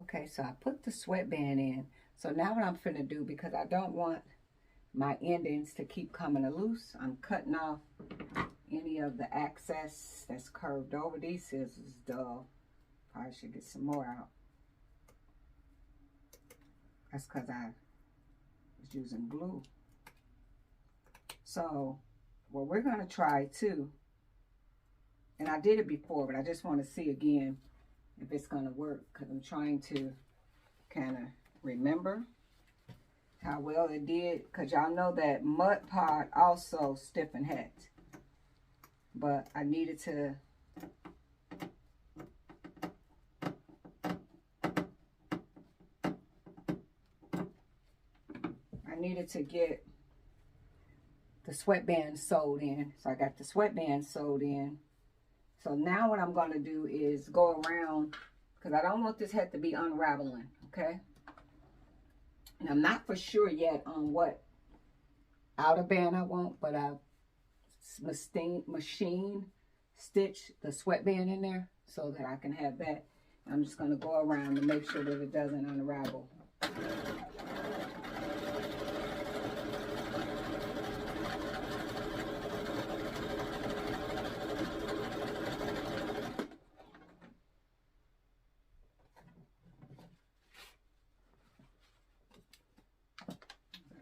Okay, so I put the sweatband in. So now what I'm finna do, because I don't want my endings to keep coming loose, I'm cutting off any of the excess that's curved over. These scissors dull. Probably should get some more out. That's because I was using glue. So what we're going to try too, and I did it before, but I just want to see again if it's going to work, because I'm trying to kind of remember how well it did, because y'all know that Mod Podge also stiffen hats, but I needed to get the sweatband sewed in. So I got the sweatband sewed in. So now what I'm going to do is go around, because I don't want this hat to be unraveling, okay? And I'm not for sure yet on what outer band I want, but I machine stitch the sweatband in there so that I can have that. I'm just going to go around to make sure that it doesn't unravel.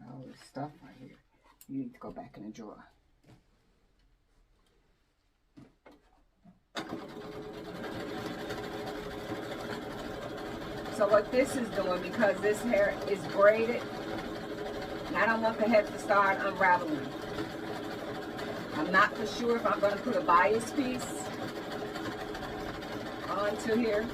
All this stuff right here. You need to go back in the drawer. So what this is doing, because this hair is braided, and I don't want the head to start unraveling. I'm not for sure if I'm going to put a bias piece onto here.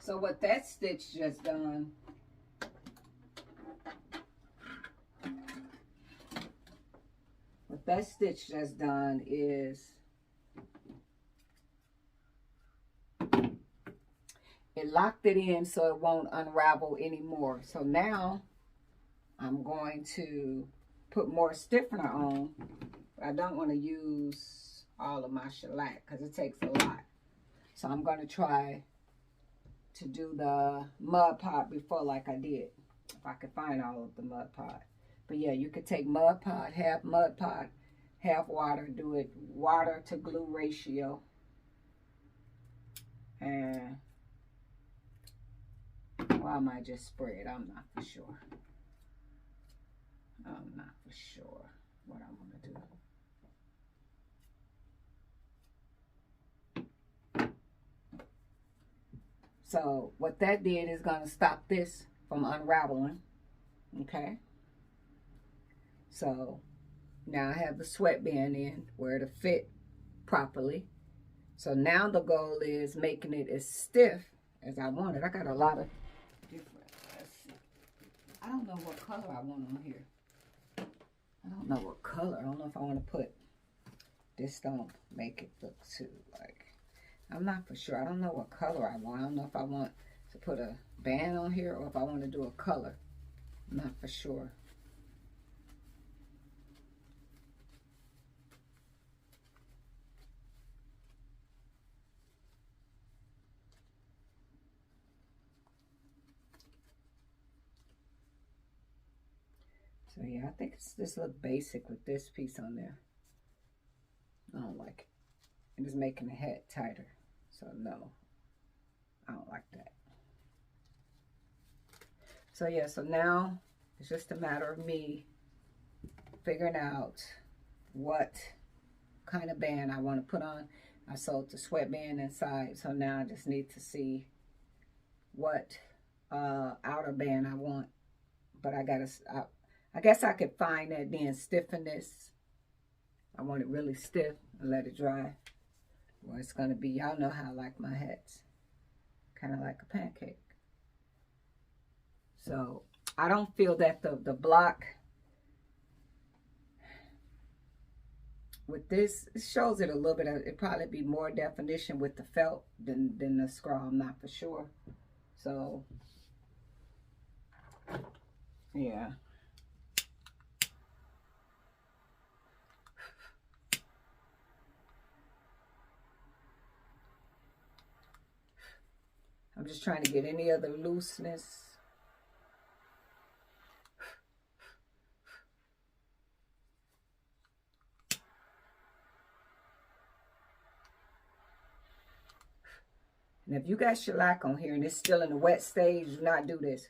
So what that stitch just done, is it locked it in so it won't unravel anymore. So now I'm going to put more stiffener on. But I don't want to use all of my shellac because it takes a lot. So I'm going to try to do the Mod Podge before like I did, if I could find all of the Mod Podge. But yeah, you could take Mod Podge, half Mod Podge, half water, do it water to glue ratio. And, well, I might just spray it. I'm not for sure. I'm not for sure what I'm going to do. So what that did is going to stop this from unraveling. Okay. So now I have the sweatband in where it'll fit properly. So now the goal is making it as stiff as I want it. I got a lot of different, let's see. I don't know what color I want on here. I don't know what color. I don't know if I want to put, this don't make it look too like, I'm not for sure. I don't know what color I want. I don't know if I want to put a band on here or if I want to do a color. I'm not for sure. So yeah, I think it's just look basic with this piece on there. I don't like it. It is making the hat tighter. So no, I don't like that. So yeah, so now it's just a matter of me figuring out what kind of band I want to put on. I sewed the sweatband inside, so now I just need to see what outer band I want. But I guess I could find that, then stiffen this. I want it really stiff and let it dry. Well, it's going to be, y'all know how I like my hats. Kind of like a pancake. So I don't feel that the block with this, it shows it a little bit. It probably be more definition with the felt than the scrawl. I'm not for sure. So yeah. I'm just trying to get any other looseness. And if you got shellac on here and it's still in the wet stage, do not do this.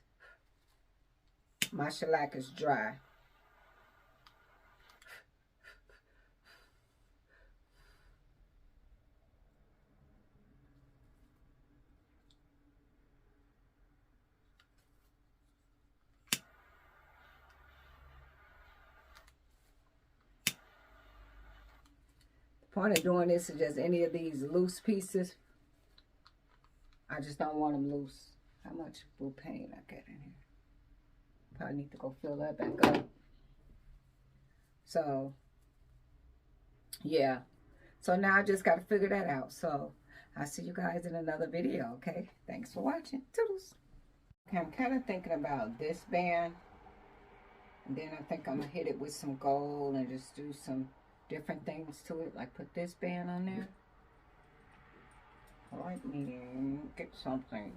My shellac is dry. The point of doing this is just any of these loose pieces. I just don't want them loose. How much blue paint I got in here? Probably need to go fill that back up. So, yeah. So now I just got to figure that out. So, I'll see you guys in another video, okay? Thanks for watching. Toodles. Okay, I'm kind of thinking about this band. And then I think I'm going to hit it with some gold and just do some different things to it. Like put this band on there. Let me get something.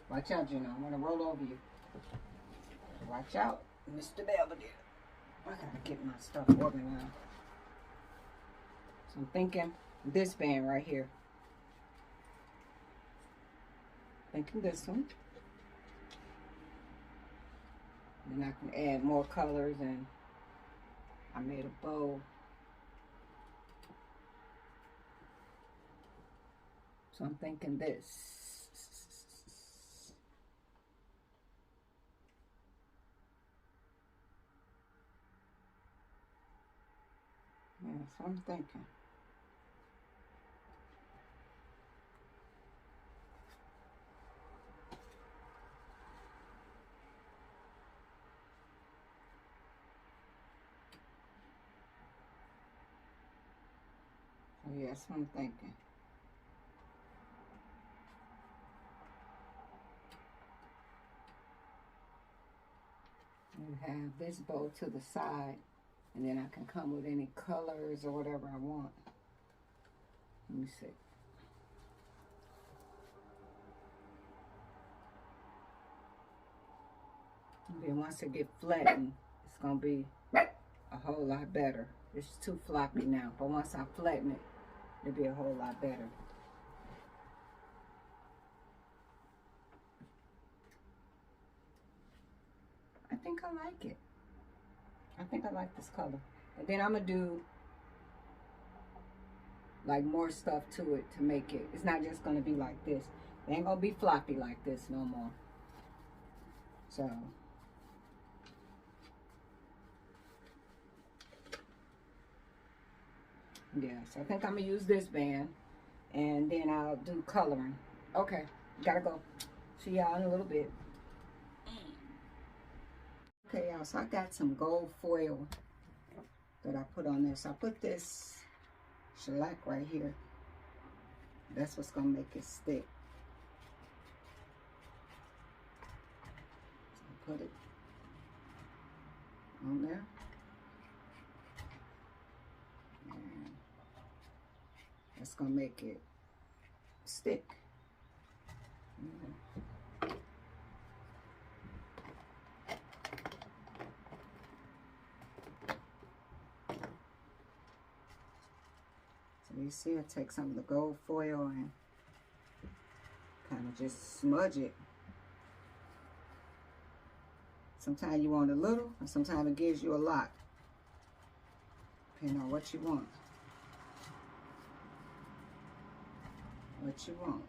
Watch out, Gino. I'm going to roll over you. Watch out, Mr. Belvedere. I got to get my stuff organized. So I'm thinking this band right here. Thinking this one. Then I can add more colors, and I made a bow. So I'm thinking this. Yeah, so I'm thinking. So yeah, that's what I'm thinking. And have this bow to the side, and then I can come with any colors or whatever I want. Let me see. And then once it get flattened, it's gonna be a whole lot better. It's too floppy now, but once I flatten it, it'll be a whole lot better. I think I like it. I think I like this color. And then I'm gonna do like more stuff to it to make it. It's not just gonna be like this. It ain't gonna be floppy like this no more. So yeah, so I think I'm gonna use this band, and then I'll do coloring. Okay, gotta go. See y'all in a little bit. Okay, y'all, so I got some gold foil that I put on this. I put this shellac right here. That's what's gonna make it stick. So put it on there. And that's gonna make it stick. So you see, I take some of the gold foil and kind of just smudge it. Sometimes you want a little, and sometimes it gives you a lot, depending on what you want. What you want.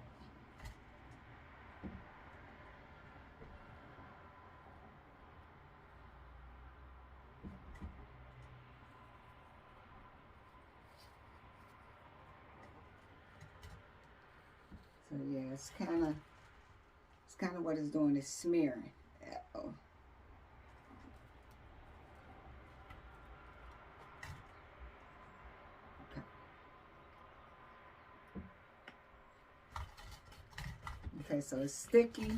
So yeah, it's kind of what it's doing, is smearing. Uh-oh. Okay, so it's sticky,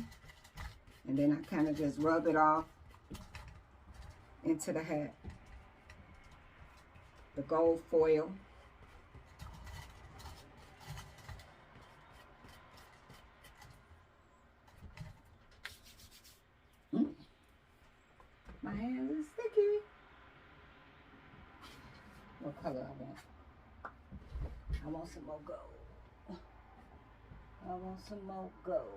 and then I kind of just rub it off into the hat. The gold foil. My hands are sticky. What color I want? I want some more gold. I want some more gold.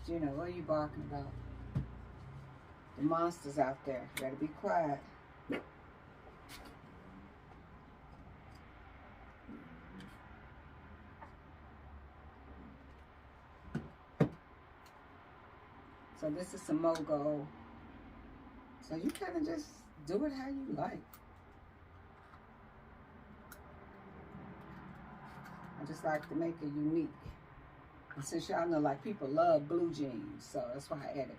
You know, what are you barking about? The monsters out there. You better be quiet. So this is some more gold. So you kind of just do it how you like. I just like to make it unique. And since y'all know, like, people love blue jeans, so that's why I added.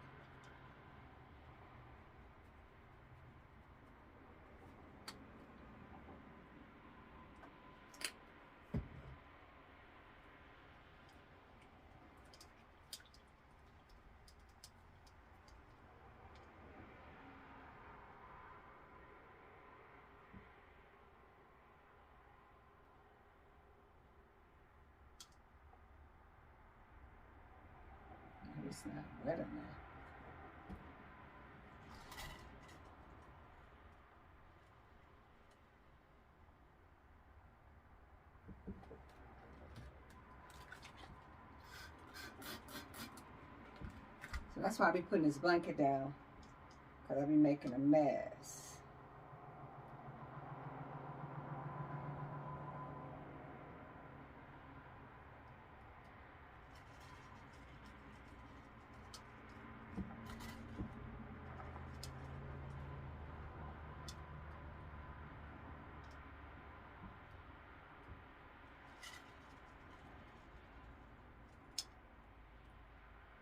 It's not wet enough. So that's why I be putting this blanket down, because I be making a mess.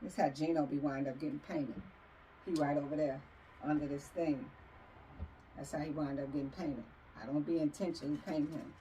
This how Gino be wind up getting painted. He right over there under this thing. That's how he wind up getting painted. I don't be intentionally painting him.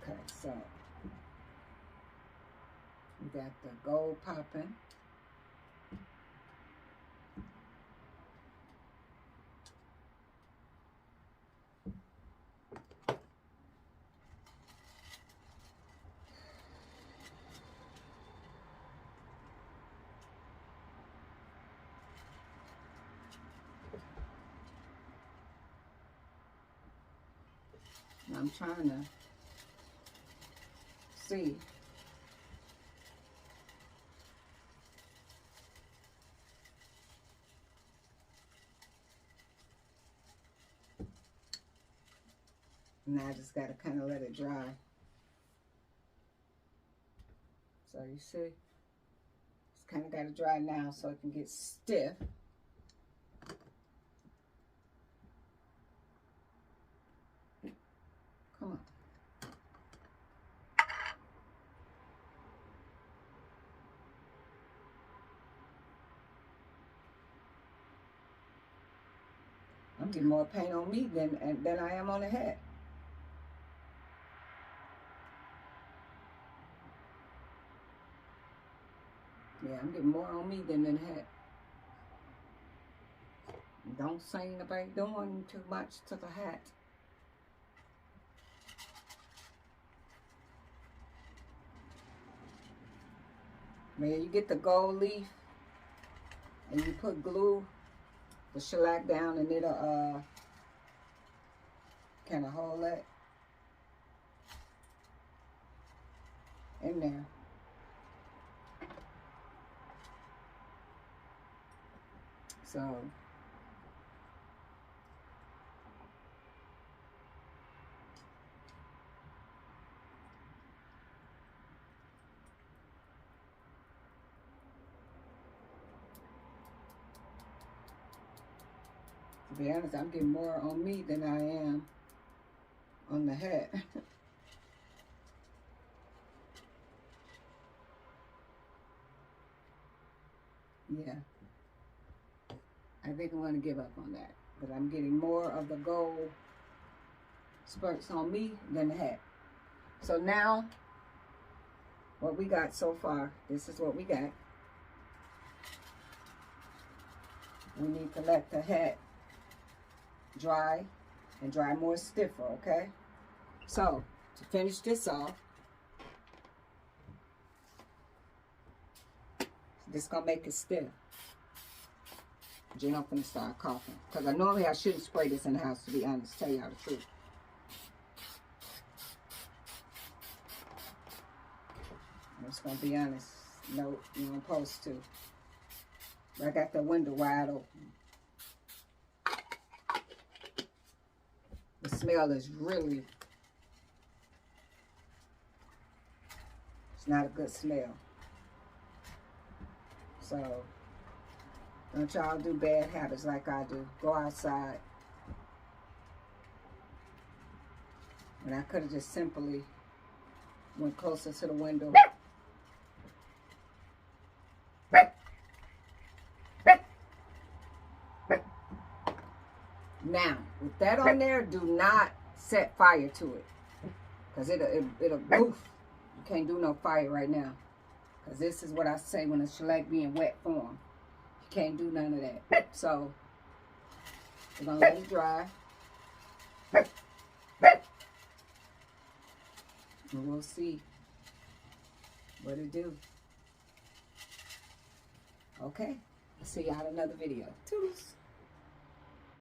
Okay, so we got the gold popping. I'm trying to see. Now I just gotta kind of let it dry. So you see, it's kind of got to dry now so it can get stiff. Come on. getting more paint on me than I am on the hat. Yeah, I'm getting more on me than the hat. Don't say nobody doing too much to the hat. Man, you get the gold leaf and you put glue, the shellac down, and it'll kind of hold that in there. So to be honest, I'm getting more on me than I am on the hat. Yeah. I think I'm going to give up on that. But I'm getting more of the gold spurts on me than the hat. So now, what we got so far, this is what we got. We need to let the hat dry and dry more stiffer, okay? So, to finish this off, this is going to make it stiff. Gino finna start coughing. Because I normally I shouldn't spray this in the house, to be honest, tell y'all the truth. I'm just going to be honest. No, you don't supposed to. But I got the window wide open. The smell is really, it's not a good smell. So, don't y'all do bad habits like I do. Go outside. And I could have just simply went closer to the window. Now, with that on there, do not set fire to it. Because it'll goof. You can't do no fire right now. Because this is what I say when the shellac be in wet form. You can't do none of that. So, we're going to let it dry. And we'll see what it do. Okay. I'll see y'all in another video. Toodles.